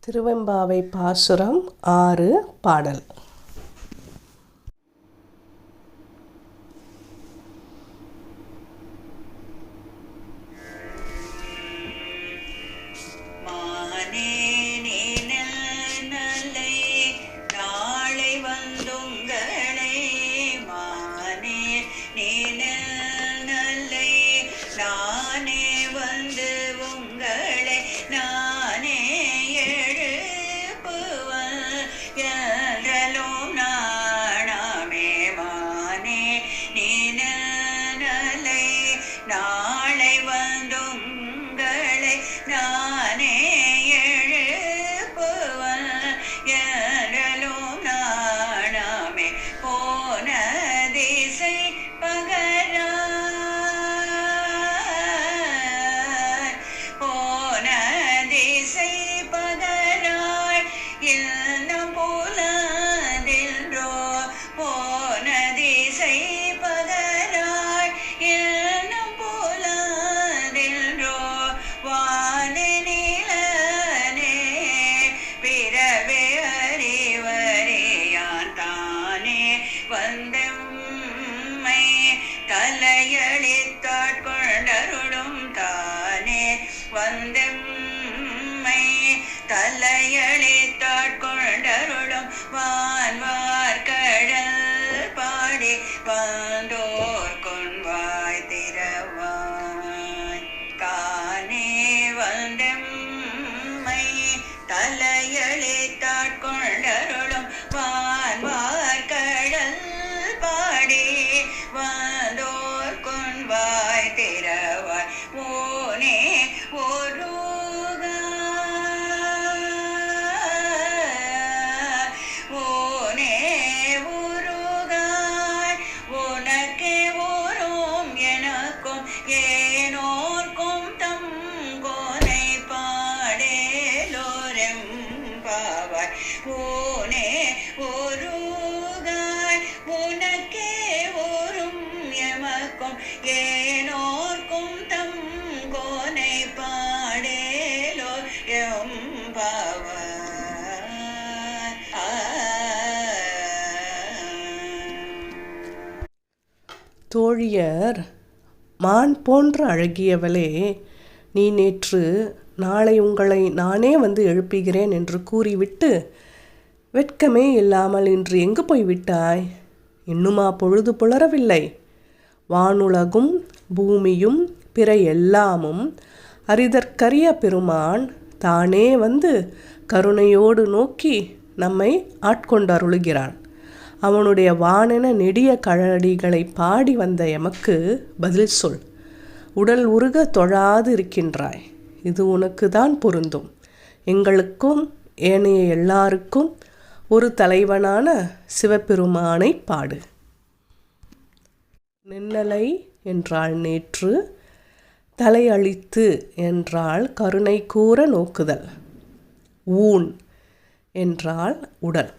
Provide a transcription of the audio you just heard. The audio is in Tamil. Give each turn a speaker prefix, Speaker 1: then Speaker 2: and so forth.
Speaker 1: திருவெம்பாவை பாசுரம் 6 பாடல்.
Speaker 2: நாளை வந்துங்களை நானே எழுப்புவன் என்றலும் நாணமே போன திசை பகராய் போன திசை பகராய் இன்னும் புலதின்றோ போன திசை பகராய் வந்தெம்மை தலையளித்தாட்கொண்டருளும் தானே வந்தெம்மை தலையளித்தாட்கொண்டருளும் வான்வார் கடல் பாடி வந்தோர் கொன்வாய் திறவாய் தானே வந்தெம்மை தலையளித்தாட்கொண்டருளும் வான்வார் கடல் பாடி வந்தோர் கொன்வாய் திறவாய் ஓனே ஓனே உருகாய் உனக்கே ஓரும் எனக்கும் ஏனோர்க்கும் தம் கோனை பாடேலோரெம் பாவாய் ஓனே உருகாய் உனக்கே ஓரும் எமக்கும் ஏனோர்க்கும் தம் கோனை பாடேலோ எம் பாவாய்.
Speaker 1: தோழியர், மான் போன்ற அழகியவளே, நீ நேற்று நாளை உங்களை நானே வந்து எழுப்புகிறேன் என்று கூறிவிட்டு வெட்கமே இல்லாமல் இன்று எங்கு போய்விட்டாய்? இன்னுமா பொழுது புலரவில்லை? வானுலகும் பூமியும் பிற எல்லாமும் அறிதற்கரிய பெருமான் தானே வந்து கருணையோடு நோக்கி நம்மை ஆட்கொண்டருளுகிறான். அவனுடைய வானென நெடிய கழடிகளை பாடி வந்த எமக்கு பதில் சொல். உடல் உருக தொழாது இருக்கின்றாய். இது உனக்கு தான் பொருந்தும். எங்களுக்கும் ஏனைய எல்லாருக்கும் ஒரு தலைவனான சிவபெருமானை பாடு. நின்னலை என்றால் நேற்று, தலையளித்து என்றால் கருணை கூற நோக்குதல், ஊன் என்றால் உடல்.